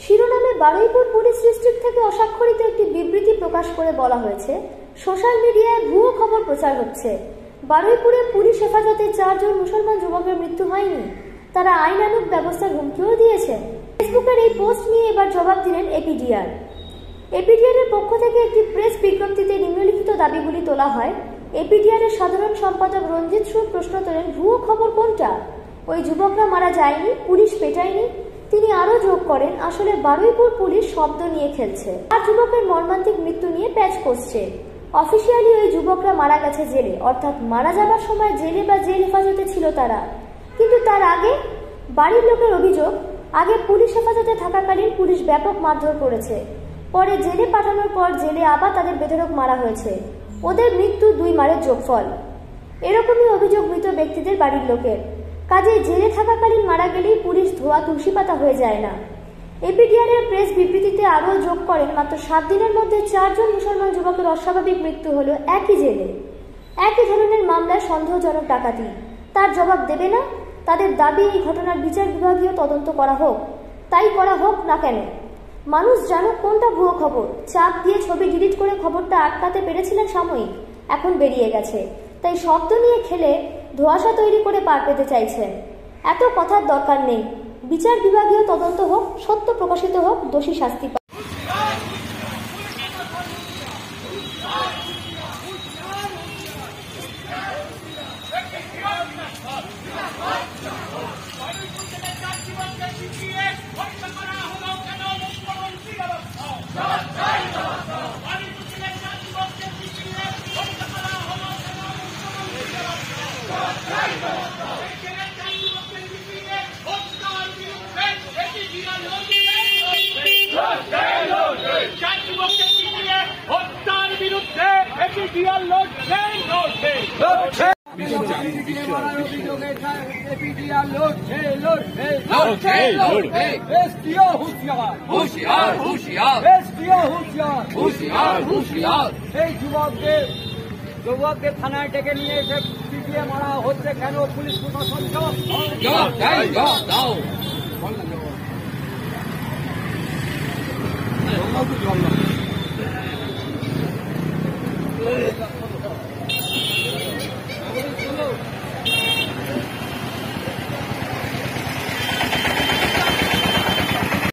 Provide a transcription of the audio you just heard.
শিরোনামে Baruipur police district থেকে অস্বাক্ষরিত একটি বিবৃতি প্রকাশ করে বলা হয়েছে, সোশ্যাল মিডিয়ায় ভুয়ো খবর প্রচার হচ্ছে। বারুইপুরে পুলিশ হেফাজতে 4 জন মুসলমান যুবকের মৃত্যু হয়নি, তারা আইনানুগ ব্যবস্থার হুমকিও দিয়েছেন। ফেসবুকের এই পোস্ট নিয়ে এবার জবাব দিলেন এপিডিআর। এপিডিআর-এর পক্ষ থেকে একটি প্রেস বিজ্ঞপ্তিতে নিম্নলিখিত দাবিগুলি তোলা হয়। এপিডিআর-এর সাধারণ সম্পাদক রঞ্জিত সুর প্রশ্ন তোলেন, ভুয়ো খবর কোনটা? ওই যুবকরা মারা যায়নি, পুলিশ পেটায়নি। তিনি আরও যোগ করেন, আসলে বারুইপুর পুলিশ শব্দ নিয়ে খেলছে। 4 যুবকের মর্মান্তিক মৃত্যু নিয়ে প্যাচ কষছে। অফিসিয়ালি ওই যুবকরা মারা গেছে জেলে, অর্থাৎ মারা যাবার সময় জেলে বা জেল হেফাজতে ছিল তারা। কিন্তু তার আগে বাড়ির লোকের অভিযোগ, আগে পুলিশ হেফাজতে থাকাকালীন পুলিশ ব্যাপক মারধর করেছে, পরে জেলে পাঠানোর পর জেলে আবার তাদের বেধড়ক মারা হয়েছে। ওদের মৃত্যু 2 মারের যোগফল। এরকমই অভিযোগ মৃত ব্যক্তিদের বাড়ির লোকের। কাজে জেলে থাকাকালীন মারা গেলেই পুলিশ ধোয়া তুলসী পাতা হয়ে যায় না। এপিডিআর-এর প্রেস বিবৃতিতে আরও যোগ করেন, মাত্র 7 দিনের মধ্যে 4 জন মুসলমান যুবকের অস্বাভাবিক মৃত্যু হলো একই জেলে, একই ধরনের মামলায় সন্দেহজনক ডাকাতি। তার জবাব দেবে না। তাদের দাবি, এই ঘটনার বিচার বিভাগীয় তদন্ত করা হোক। তাই করা হোক না কেন? মানুষ জানুক কোনটা ভুয়ো খবর। চাপ দিয়ে ছবি ডিলিট করে খবরটা আটকাতে পেরেছিলেন সাময়িক, এখন বেরিয়ে গেছে। তাই শব্দ নিয়ে খেলে ধোঁয়াশা তৈরি করে পার পেতে চাইছেন। এত কথার দরকার নেই। বিচার বিভাগীয় তদন্ত হোক, সত্য প্রকাশিত হোক, দোষী শাস্তি পাক। যুবকদের থানায় ডেকে নিয়ে এসে পিটিয়ে মারা হচ্ছে কেন? পুলিশ প্রশাসন দাও।